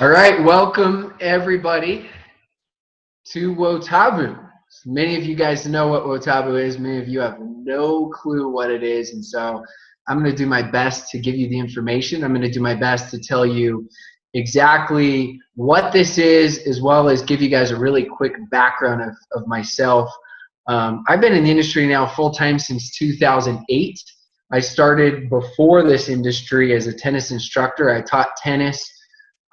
All right, welcome everybody to Wotabu. Many of you guys know what Wotabu is. Many of you have no clue what it is, and so I'm going to do my best to give you the information. I'm going to do my best to tell you exactly what this is, as well as give you guys a really quick background of myself. I've been in the industry now full-time since 2008. I started before this industry as a tennis instructor. I taught tennis.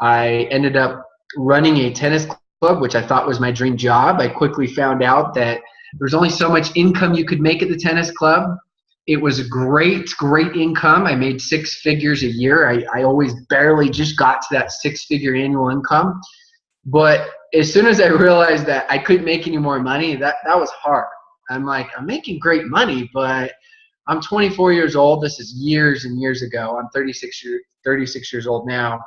I ended up running a tennis club, which I thought was my dream job. I quickly found out that there's only so much income you could make at the tennis club. It was great income. I made six figures a year. I always barely just got to that six-figure annual income. But as soon as I realized that I couldn't make any more money, that was hard. I'm like, I'm making great money, but I'm 24 years old. This is years and years ago. I'm 36 years old now.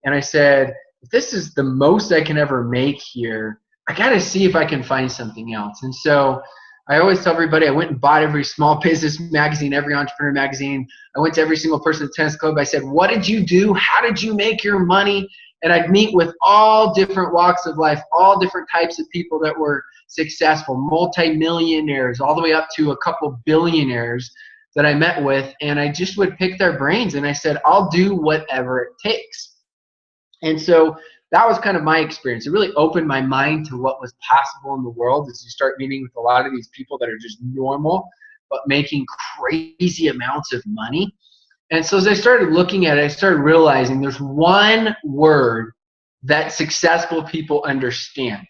And I said, if this is the most I can ever make here, I got to see if I can find something else. And so I always tell everybody, I went and bought every small business magazine, every entrepreneur magazine. I went to every single person at the tennis club. I said, what did you do? How did you make your money? And I'd meet with all different walks of life, all different types of people that were successful, multimillionaires, all the way up to a couple billionaires that I met with. And I just would pick their brains. And I said, I'll do whatever it takes. And so that was kind of my experience. It really opened my mind to what was possible in the world as you start meeting with a lot of these people that are just normal but making crazy amounts of money. And so as I started looking at it, I started realizing there's one word that successful people understand.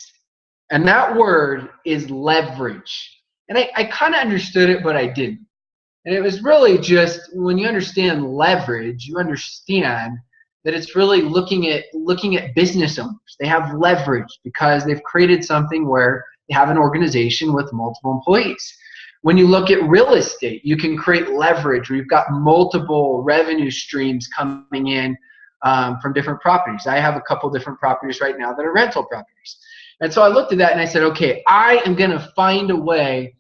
And that word is leverage. And I kind of understood it, but I didn't. And it was really just when you understand leverage, you understand that it's really looking at business owners. They have leverage because they've created something where they have an organization with multiple employees. When you look at real estate, you can create leverage where you've got multiple revenue streams coming in from different properties. I have a couple different properties right now that are rental properties. And so I looked at that and I said, okay, I am going to find a way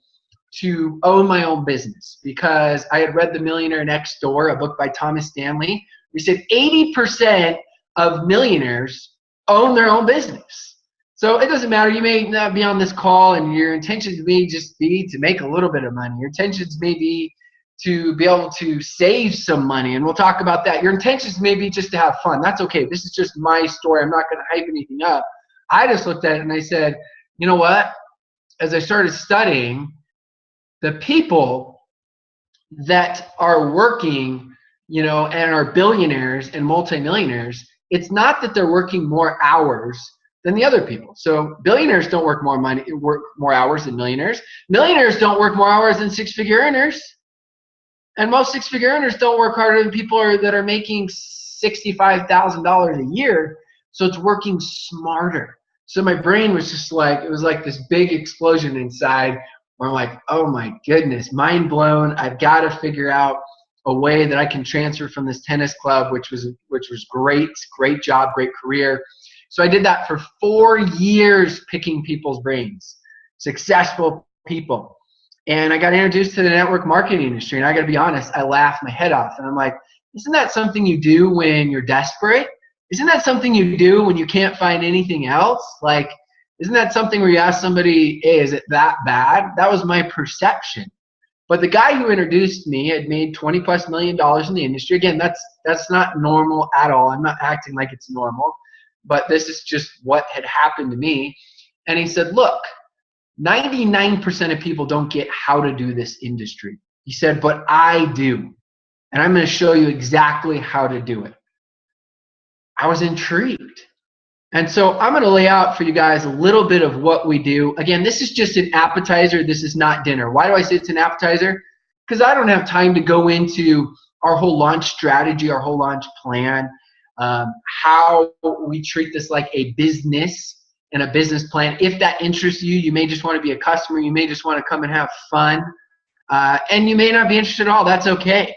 to own my own business, because I had read The Millionaire Next Door, a book by Thomas Stanley. We said 80% of millionaires own their own business. So it doesn't matter. You may not be on this call and your intentions may just be to make a little bit of money. Your intentions may be to be able to save some money, and we'll talk about that. Your intentions may be just to have fun. That's okay. This is just my story. I'm not going to hype anything up. I just looked at it and I said, you know what? As I started studying, the people that are working and are billionaires and multimillionaires, it's not that they're working more hours than the other people. So billionaires don't work more hours than millionaires. Millionaires don't work more hours than six-figure earners. And most six-figure earners don't work harder than people that are making $65,000 a year. So it's working smarter. So my brain was just like, it was like this big explosion inside where I'm like, oh my goodness, mind blown. I've got to figure out a way that I can transfer from this tennis club, which was great job, great career. So I did that for 4 years, picking people's brains, successful people. And I got introduced to the network marketing industry. And I got to be honest, I laughed my head off. And I'm like, isn't that something you do when you're desperate? Isn't that something you do when you can't find anything else? Like, isn't that something where you ask somebody, hey, is it that bad? That was my perception. But the guy who introduced me had made $20+ million in the industry. Again, that's not normal at all. I'm not acting like it's normal, but this is just what had happened to me. And he said, look, 99% of people don't get how to do this industry. He said, but I do. And I'm going to show you exactly how to do it. I was intrigued. And so I'm going to lay out for you guys a little bit of what we do. Again, this is just an appetizer. This is not dinner. Why do I say it's an appetizer? Because I don't have time to go into our whole launch strategy, our whole launch plan, how we treat this like a business and a business plan. If that interests you, you may just want to be a customer. You may just want to come and have fun. And you may not be interested at all. That's okay.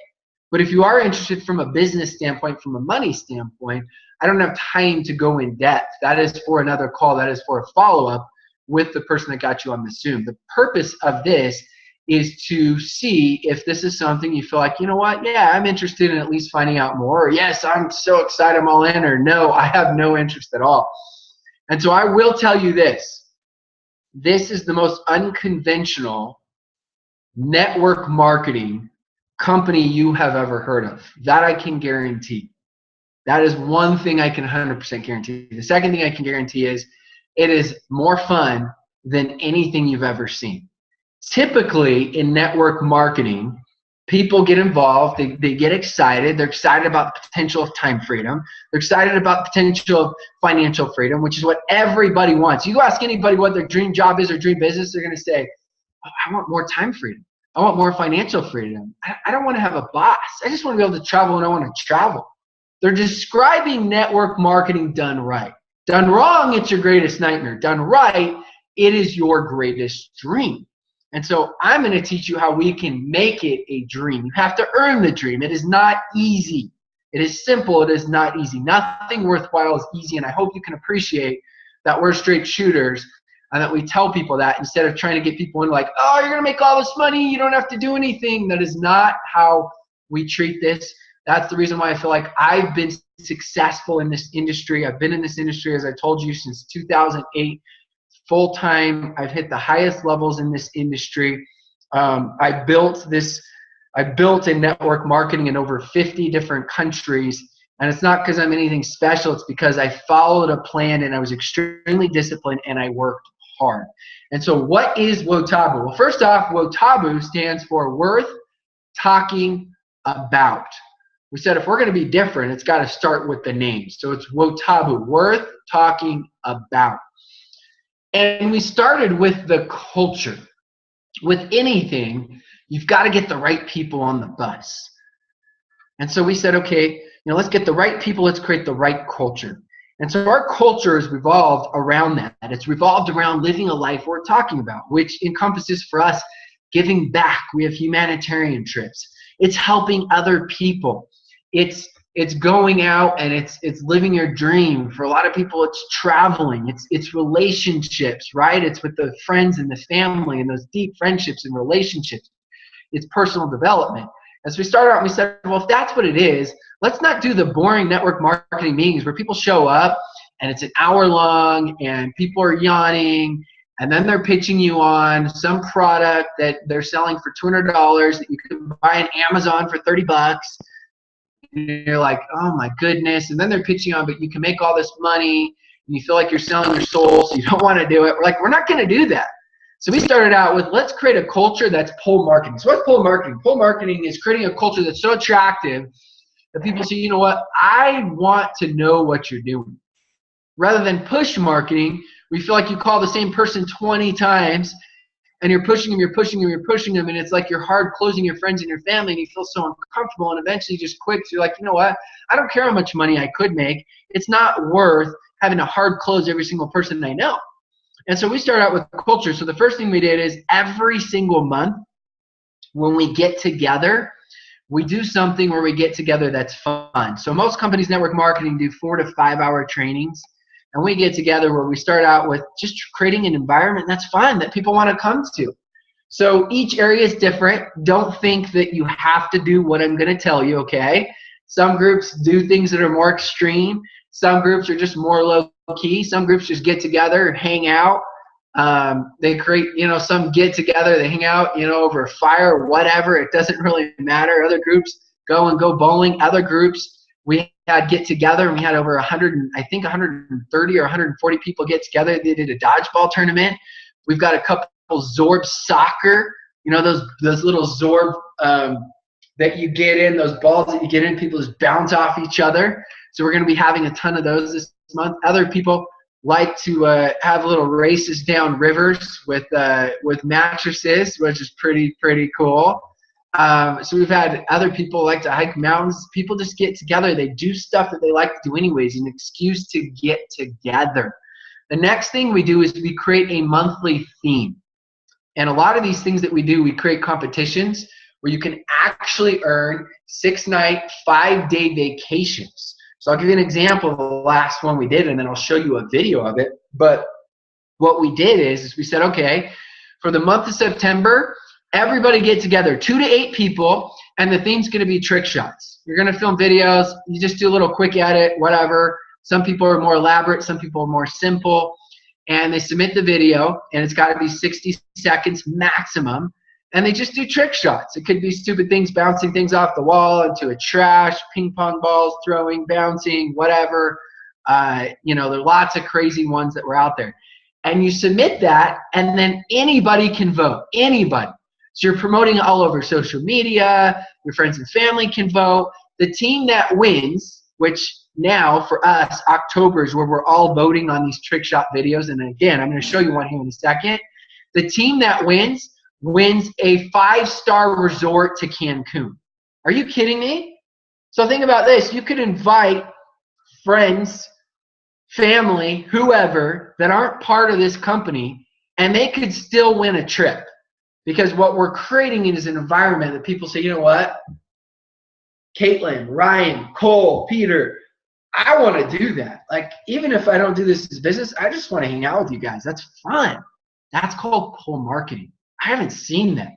But if you are interested from a business standpoint, from a money standpoint, I don't have time to go in depth. That is for another call. That is for a follow-up with the person that got you on the Zoom. The purpose of this is to see if this is something you feel like, you know what, yeah, I'm interested in at least finding out more, or yes, I'm so excited, I'm all in, or no, I have no interest at all. And so I will tell you this. This is the most unconventional network marketing company you have ever heard of. That I can guarantee. That is one thing I can 100% guarantee. The second thing I can guarantee is it is more fun than anything you've ever seen. Typically in network marketing, people get involved, they get excited. They're excited about the potential of time freedom. They're excited about the potential of financial freedom, which is what everybody wants. You ask anybody what their dream job is or dream business, they're going to say, oh, I want more time freedom. I want more financial freedom. I don't want to have a boss. I just want to be able to travel when I want to travel. They're describing network marketing done right. Done wrong, it's your greatest nightmare. Done right, it is your greatest dream. And so I'm going to teach you how we can make it a dream. You have to earn the dream. It is not easy. It is simple. It is not easy. Nothing worthwhile is easy. And I hope you can appreciate that we're straight shooters and that we tell people that instead of trying to get people in like, oh, you're going to make all this money. You don't have to do anything. That is not how we treat this. That's the reason why I feel like I've been successful in this industry. I've been in this industry, as I told you, since 2008. Full-time. I've hit the highest levels in this industry. I built a network marketing in over 50 different countries, and it's not because I'm anything special. It's because I followed a plan and I was extremely disciplined and I worked hard. And so what is WOTABU? Well, first off, WOTABU stands for worth talking about. We said if we're going to be different, it's got to start with the name. So it's WOTABU, worth talking about. And we started with the culture. With anything, you've got to get the right people on the bus. And so we said, okay, let's get the right people. Let's create the right culture. And so our culture has revolved around that. It's revolved around living a life we're talking about, which encompasses for us giving back. We have humanitarian trips. It's helping other people. It's going out and it's living your dream. For a lot of people, it's traveling. It's relationships, right? It's with the friends and the family and those deep friendships and relationships. It's personal development. As we started out, we said, well, if that's what it is, let's not do the boring network marketing meetings where people show up and it's an hour long and people are yawning and then they're pitching you on some product that they're selling for $200 that you can buy on Amazon for $30. And you're like, oh my goodness. And then they're pitching on, but you can make all this money and you feel like you're selling your soul, so you don't want to do it. We're like, we're not going to do that. So we started out with, let's create a culture that's pull marketing. So what's pull marketing? Pull marketing is creating a culture that's so attractive that people say, you know what, I want to know what you're doing. Rather than push marketing, we feel like you call the same person 20 times and you're pushing them, you're pushing them, you're pushing them, and it's like you're hard closing your friends and your family, and you feel so uncomfortable, and eventually you just quit. So you're like, you know what? I don't care how much money I could make. It's not worth having to hard close every single person I know. And so we started out with culture. So the first thing we did is every single month when we get together, we do something where we get together that's fun. So most companies, network marketing, do 4 to 5 hour trainings. And we get together where we start out with just creating an environment that's fun, that people want to come to. So each area is different. Don't think that you have to do what I'm going to tell you, okay? Some groups do things that are more extreme. Some groups are just more low-key. Some groups just get together and hang out. They create, some get together, they hang out, over a fire or whatever. It doesn't really matter. Other groups go bowling. Other groups, we had get together and we had over 130 or 140 people get together. They did a dodgeball tournament. We've got a couple Zorb soccer, those little Zorb that you get in, those balls that you get in, people just bounce off each other. So we're going to be having a ton of those this month. Other people like to have little races down rivers with mattresses, which is pretty cool. So we've had other people like to hike mountains. People just get together. They do stuff that they like to do anyways, an excuse to get together. The next thing we do is we create a monthly theme. And a lot of these things that we do, we create competitions where you can actually earn 6-night, 5-day vacations. So I'll give you an example of the last one we did, and then I'll show you a video of it. But what we did is we said, okay, for the month of September, everybody get together, 2 to 8 people, and the theme's going to be trick shots. You're going to film videos. You just do a little quick edit, whatever. Some people are more elaborate. Some people are more simple. And they submit the video, and it's got to be 60 seconds maximum. And they just do trick shots. It could be stupid things, bouncing things off the wall into a trash, ping pong balls, throwing, bouncing, whatever. You know, there are lots of crazy ones that were out there. And you submit that, and then anybody can vote. Anybody. So you're promoting it all over social media. Your friends and family can vote. The team that wins, which now for us, October is where we're all voting on these trick shot videos. And again, I'm going to show you one here in a second. The team that wins a 5-star resort to Cancun. Are you kidding me? So think about this. You could invite friends, family, whoever that aren't part of this company, and they could still win a trip. Because what we're creating is an environment that people say, you know what? Caitlin, Ryan, Cole, Peter, I want to do that. Like, even if I don't do this as business, I just want to hang out with you guys. That's fun. That's called pull marketing. I haven't seen that.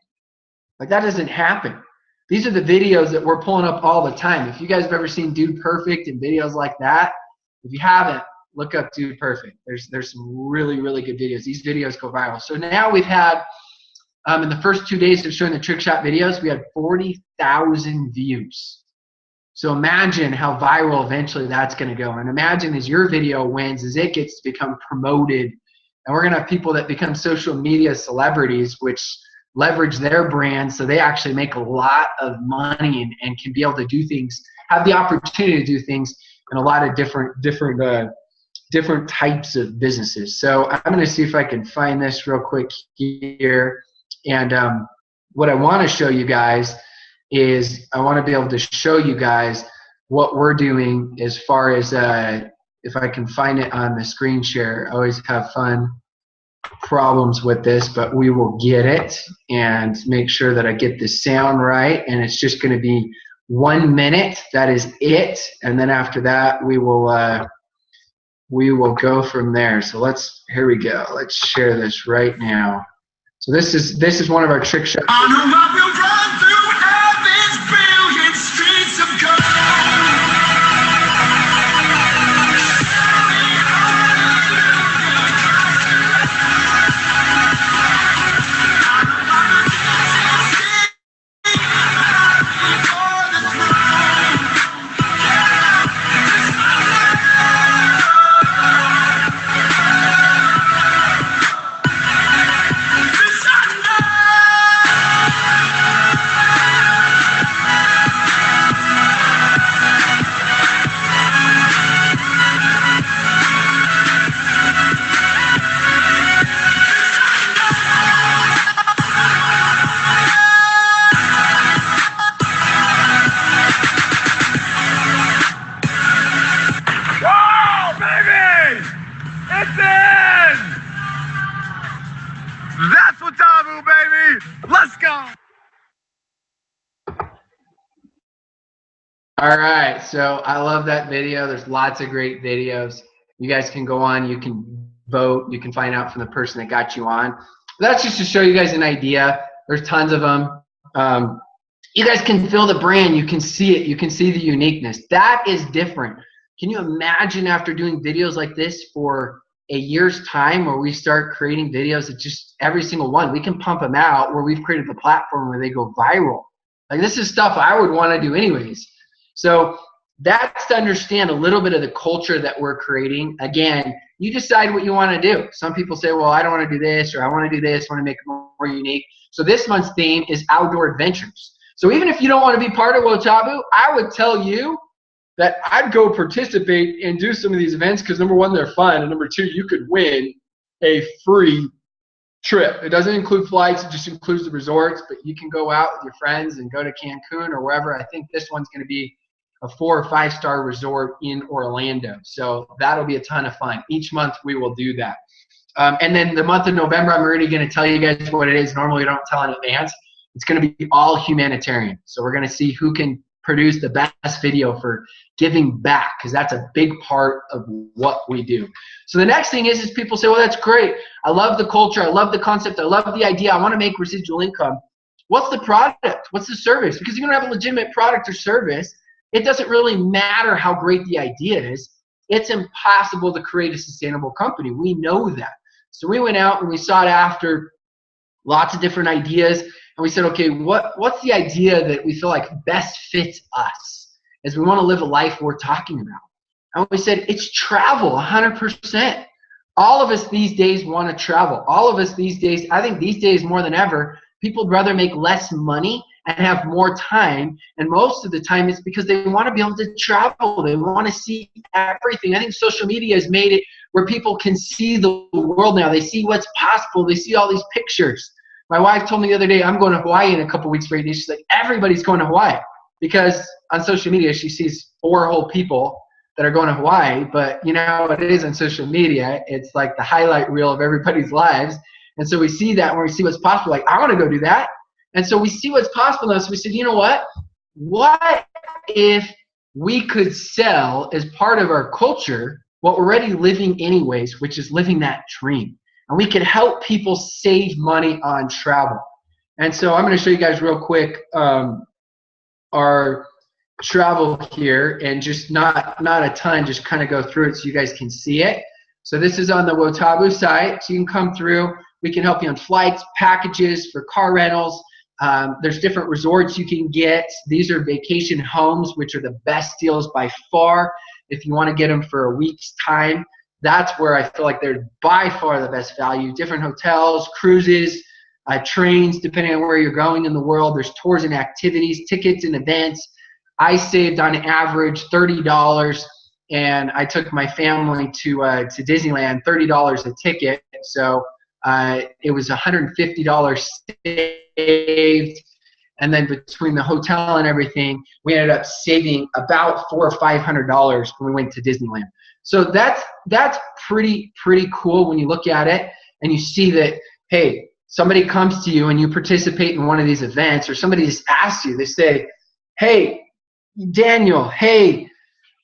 Like, that doesn't happen. These are the videos that we're pulling up all the time. If you guys have ever seen Dude Perfect and videos like that, if you haven't, look up Dude Perfect. There's some really, really good videos. These videos go viral. So now we've had, in the first 2 days of showing the trick shot videos, we had 40,000 views. So imagine how viral eventually that's going to go. And imagine as your video wins, as it gets to become promoted, and we're going to have people that become social media celebrities, which leverage their brand so they actually make a lot of money and can be able to do things, have the opportunity to do things in a lot of different types of businesses. So I'm going to see if I can find this real quick here. And what I want to show you guys is I want to be able to show you guys what we're doing as far as if I can find it on the screen share. I always have fun problems with this, but we will get it and make sure that I get the sound right. And it's just going to be 1 minute. That is it. And then after that, we will go from there. So here we go. Let's share this right now. So this is one of our trick shots. All right, so I love that video. There's lots of great videos. You guys can go on, you can vote, you can find out from the person that got you on. That's just to show you guys an idea. There's tons of them. You guys can feel the brand, you can see it, you can see the uniqueness. That is different. Can you imagine after doing videos like this for a year's time where we start creating videos that just every single one, we can pump them out where we've created the platform where they go viral. Like, this is stuff I would want to do anyways. So that's to understand a little bit of the culture that we're creating. Again, you decide what you want to do. Some people say, well, I don't want to do this, or I want to do this, I want to make it more unique. So this month's theme is outdoor adventures. So even if you don't want to be part of Wotabu, I would tell you that I'd go participate and do some of these events because, number one, they're fun, and number two, you could win a free trip. It doesn't include flights, it just includes the resorts, but you can go out with your friends and go to Cancun or wherever. I think this one's going to be a 4 or 5 star resort in Orlando. So that'll be a ton of fun. Each month we will do that. And then the month of November, I'm already going to tell you guys what it is. Normally we don't tell in advance. It's going to be all humanitarian. So we're going to see who can produce the best video for giving back, because that's a big part of what we do. So the next thing is people say, well, that's great. I love the culture. I love the concept. I love the idea. I want to make residual income. What's the product? What's the service? Because if you don't have a legitimate product or service, it doesn't really matter how great the idea is. It's impossible to create a sustainable company. We know that. So we went out and we sought after lots of different ideas, and we said, okay, what's the idea that we feel like best fits us as we want to live a life we're talking about? And we said, it's travel, 100%. All of us these days want to travel. All of us these days, I think these days more than ever, people would rather make less money and have more time. And most of the time it's because they want to be able to travel. They want to see everything. I think social media has made it where people can see the world now. They see what's possible. They see all these pictures. My wife told me the other day, I'm going to Hawaii in a couple weeks for 8 days. She's like, everybody's going to Hawaii. Because on social media, she sees 4 whole people that are going to Hawaii. But you know what it is on social media? It's like the highlight reel of everybody's lives. And so we see that when we see what's possible, like, I want to go do that. And so we see what's possible now. So we said, you know what? What if we could sell as part of our culture what we're already living anyways, which is living that dream? And we could help people save money on travel. And so I'm going to show you guys real quick our travel here, and just not a ton, just kind of go through it so you guys can see it. So this is on the Wotabu site. So you can come through. We can help you on flights, packages for car rentals. There's different resorts you can get. These are vacation homes, which are the best deals by far. If you want to get them for a week's time, that's where I feel like they're by far the best value. Different hotels, cruises, trains, depending on where you're going in the world. There's tours and activities, tickets and events. I saved on average $30, and I took my family to Disneyland, $30 a ticket. So it was $150 saved, and then between the hotel and everything, we ended up saving about $400 or $500 when we went to Disneyland. So that's pretty cool when you look at it and you see that, hey, somebody comes to you and you participate in one of these events, or somebody just asks you, they say, hey, Daniel, hey,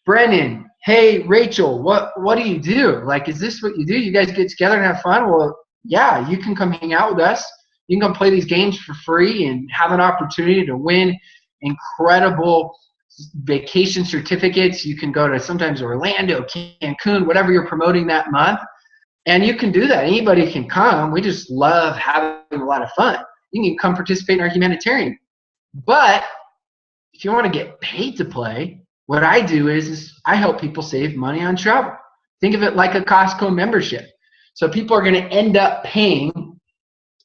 Brennan, hey, Rachel, what do you do? Like, is this what you do? You guys get together and have fun? Well, yeah, you can come hang out with us. You can come play these games for free and have an opportunity to win incredible vacation certificates. You can go to sometimes Orlando, Cancun, whatever you're promoting that month. And you can do that. Anybody can come. We just love having a lot of fun. You can come participate in our humanitarian. But if you want to get paid to play, what I do is I help people save money on travel. Think of it like a Costco membership. So people are going to end up paying,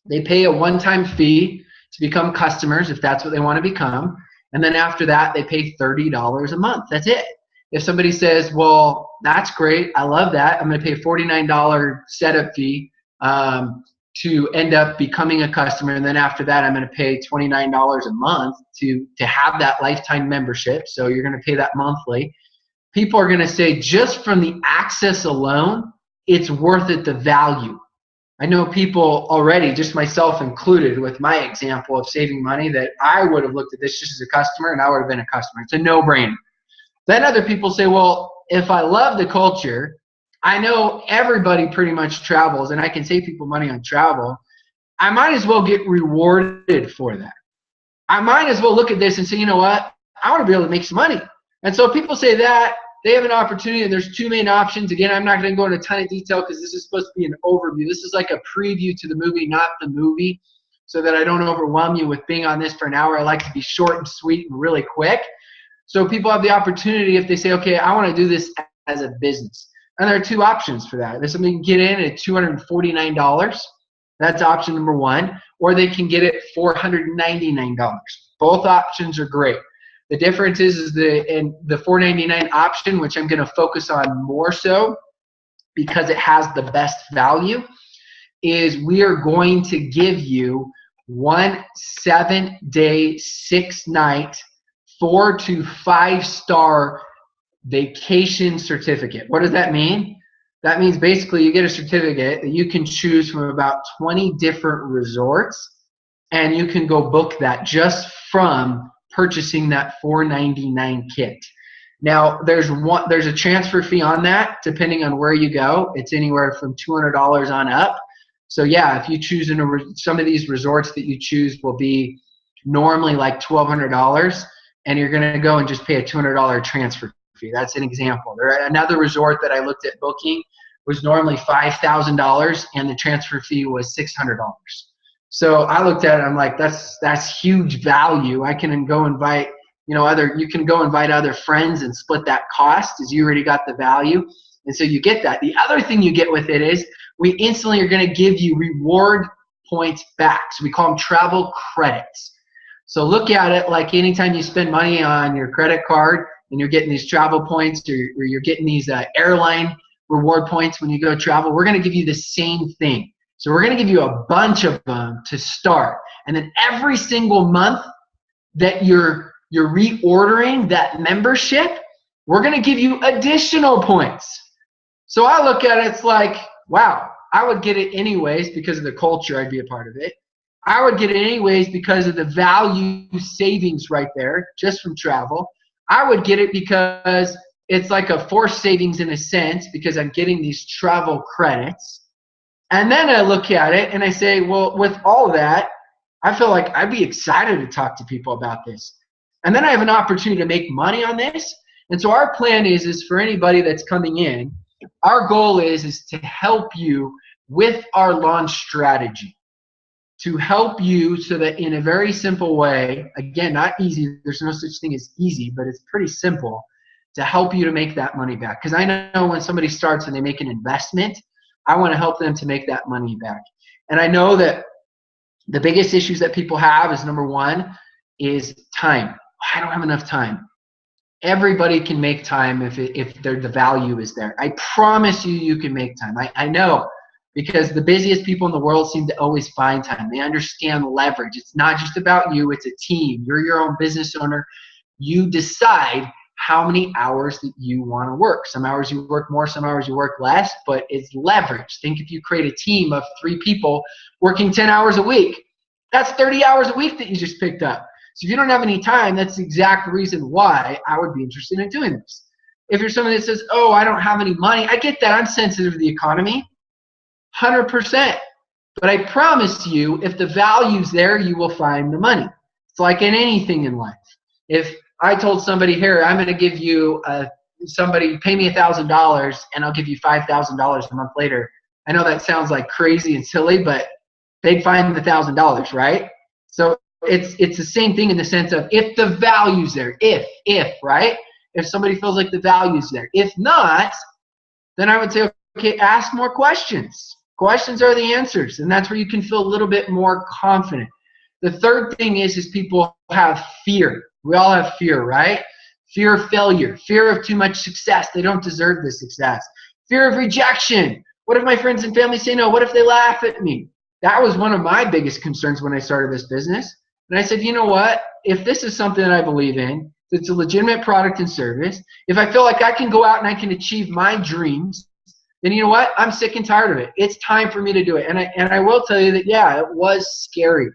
they pay a one-time fee to become customers if that's what they want to become. And then after that, they pay $30 a month. That's it. If somebody says, well, that's great, I love that, I'm going to pay a $49 setup fee to end up becoming a customer, and then after that, I'm going to pay $29 a month to have that lifetime membership. So you're going to pay that monthly. People are going to say, just from the access alone, it's worth it, the value. I know people already, just myself included, with my example of saving money, that I would have looked at this just as a customer and I would have been a customer. It's a no-brainer. Then other people say, well, if I love the culture, I know everybody pretty much travels and I can save people money on travel, I might as well get rewarded for that. I might as well look at this and say, you know what, I want to be able to make some money. And so people say that, they have an opportunity, and there's 2 main options. Again, I'm not going to go into a ton of detail because this is supposed to be an overview. This is like a preview to the movie, not the movie, so that I don't overwhelm you with being on this for an hour. I like to be short and sweet and really quick. So people have the opportunity, if they say, okay, I want to do this as a business. And there are 2 options for that. There's somebody can get in at $249. That's option number 1. Or they can get it $499. Both options are great. The difference is the $499 option, which I'm going to focus on more so because it has the best value, is we are going to give you 1 7-day, 6-night, 4 to 5-star vacation certificate. What does that mean? That means basically you get a certificate that you can choose from about 20 different resorts, and you can go book that just from purchasing that $499 kit. Now there's a transfer fee on that depending on where you go. It's anywhere from $200 on up. So yeah, if you choose some of these resorts that you choose will be normally like $1,200, and you're going to go and just pay a $200 transfer fee. That's an example. Another resort that I looked at booking was normally $5,000, and the transfer fee was $600. So I looked at it, I'm like, that's huge value. I can go invite, you can go invite other friends and split that cost, as you already got the value. And so you get that. The other thing you get with it is we instantly are going to give you reward points back. So we call them travel credits. So look at it like anytime you spend money on your credit card and you're getting these travel points, or you're getting these airline reward points when you go travel, we're going to give you the same thing. So we're going to give you a bunch of them to start. And then every single month that you're reordering that membership, we're going to give you additional points. So I look at it, it's like, wow, I would get it anyways because of the culture. I'd be a part of it. I would get it anyways because of the value savings right there just from travel. I would get it because it's like a forced savings in a sense because I'm getting these travel credits. And then I look at it and I say, well, with all that, I feel like I'd be excited to talk to people about this. And then I have an opportunity to make money on this. And so our plan is for anybody that's coming in, our goal is to help you with our launch strategy, to help you so that in a very simple way, again, not easy, there's no such thing as easy, but it's pretty simple, to help you to make that money back. Because I know when somebody starts and they make an investment, I want to help them to make that money back. And I know that the biggest issues that people have is, number one, is time. I don't have enough time. Everybody can make time if the value is there. I promise you can make time. I know, because the busiest people in the world seem to always find time. They understand leverage. It's not just about you. It's a team. You're your own business owner. You decide how many hours that you want to work. Some hours you work more, some hours you work less, but it's leverage. Think if you create a team of 3 people working 10 hours a week, that's 30 hours a week that you just picked up. So if you don't have any time, that's the exact reason why I would be interested in doing this. If you're someone that says, oh, I don't have any money, I get that. I'm sensitive to the economy, 100%. But I promise you, if the value's there, you will find the money. It's like in anything in life. If I told somebody, here, I'm going to give you, somebody pay me $1,000 and I'll give you $5,000 a month later. I know that sounds like crazy and silly, but they'd find the $1,000, right? So it's the same thing in the sense of if the value's there, if, right? If somebody feels like the value's there. If not, then I would say, okay, ask more questions. Questions are the answers, and that's where you can feel a little bit more confident. The third thing is people have fear. We all have fear, right? Fear of failure, fear of too much success. They don't deserve the success. Fear of rejection. What if my friends and family say no? What if they laugh at me? That was one of my biggest concerns when I started this business. And I said, you know what? If this is something that I believe in, it's a legitimate product and service, if I feel like I can go out and I can achieve my dreams, then you know what? I'm sick and tired of it. It's time for me to do it. And I will tell you that, yeah, it was scary.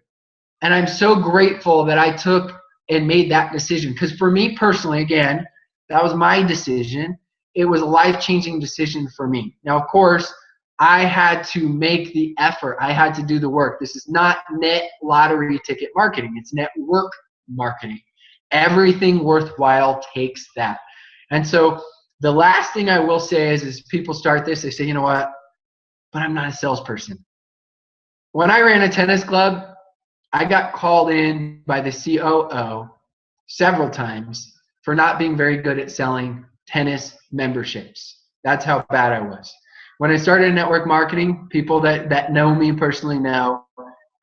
And I'm so grateful that I took and made that decision. Because for me personally, again, that was my decision. It was a life-changing decision for me. Now, of course, I had to make the effort. I had to do the work. This is not net lottery ticket marketing. It's network marketing. Everything worthwhile takes that. And so the last thing I will say is people start this, they say, you know what, but I'm not a salesperson. When I ran a tennis club, I got called in by the COO several times for not being very good at selling tennis memberships. That's how bad I was. When I started network marketing, people that know me personally know,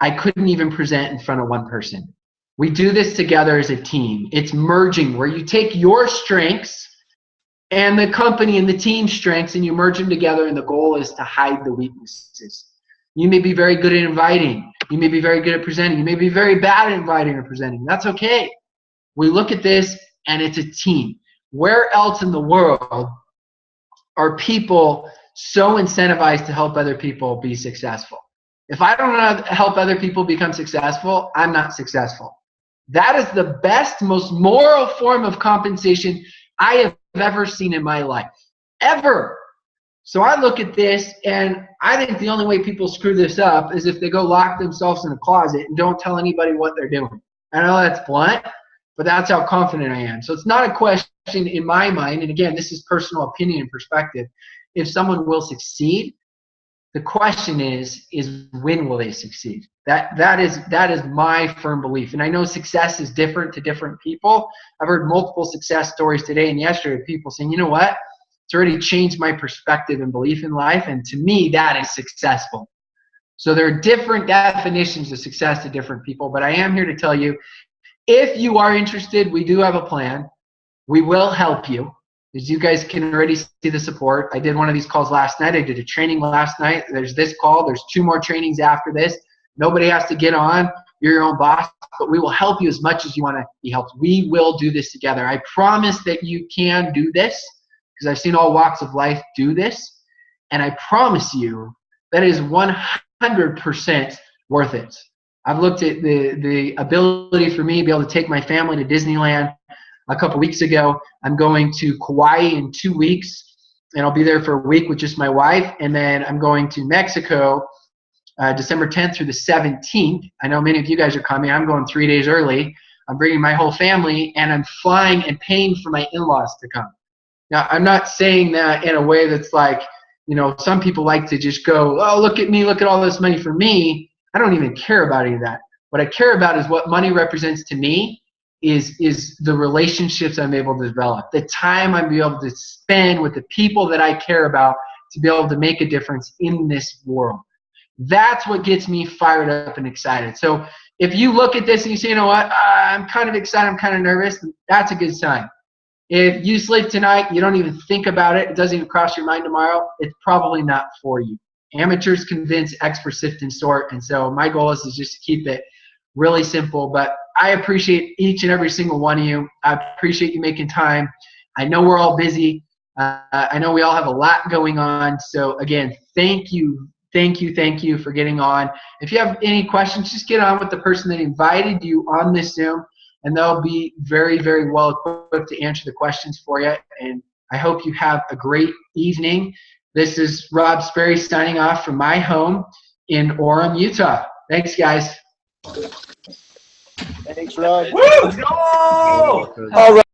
I couldn't even present in front of one person. We do this together as a team. It's merging, where you take your strengths and the company and the team strengths and you merge them together, and the goal is to hide the weaknesses. You may be very good at inviting. You may be very good at presenting. You may be very bad at inviting or presenting. That's okay. We look at this and it's a team. Where else in the world are people so incentivized to help other people be successful? If I don't know how to help other people become successful, I'm not successful. That is the best, most moral form of compensation I have ever seen in my life. Ever. So I look at this, and I think the only way people screw this up is if they go lock themselves in a closet and don't tell anybody what they're doing. I know that's blunt, but that's how confident I am. So it's not a question in my mind, and again, this is personal opinion and perspective, if someone will succeed. The question is when will they succeed? That is my firm belief. And I know success is different to different people. I've heard multiple success stories today and yesterday of people saying, you know what? It's already changed my perspective and belief in life. And to me, that is successful. So there are different definitions of success to different people. But I am here to tell you, if you are interested, we do have a plan. We will help you. As you guys can already see the support. I did one of these calls last night. I did a training last night. There's this call. There's 2 more trainings after this. Nobody has to get on. You're your own boss. But we will help you as much as you want to be helped. We will do this together. I promise that you can do this because I've seen all walks of life do this. And I promise you that is 100% worth it. I've looked at the ability for me to be able to take my family to Disneyland. A couple weeks ago, I'm going to Kauai in 2 weeks, and I'll be there for a week with just my wife. And then I'm going to Mexico December 10th through the 17th. I know many of you guys are coming. I'm going 3 days early. I'm bringing my whole family, and I'm flying and paying for my in-laws to come. Now, I'm not saying that in a way that's like, you know, some people like to just go, oh, look at me, look at all this money for me. I don't even care about any of that. What I care about is what money represents to me. Is the relationships I'm able to develop, the time I'm able to spend with the people that I care about to be able to make a difference in this world. That's what gets me fired up and excited. So if you look at this and you say, you know what, I'm kind of excited, I'm kind of nervous, that's a good sign. If you sleep tonight, you don't even think about it, it doesn't even cross your mind tomorrow, it's probably not for you. Amateurs convince, experts sift and sort, and so my goal is just to keep it really simple, but I appreciate each and every single one of you. I appreciate you making time. I know we're all busy. I know we all have a lot going on. So again, thank you for getting on. If you have any questions, just get on with the person that invited you on this Zoom, and they'll be very, very well equipped to answer the questions for you. And I hope you have a great evening. This is Rob Sperry signing off from my home in Orem, Utah. Thanks, guys. Thanks, Rob. Woo! Go! All right.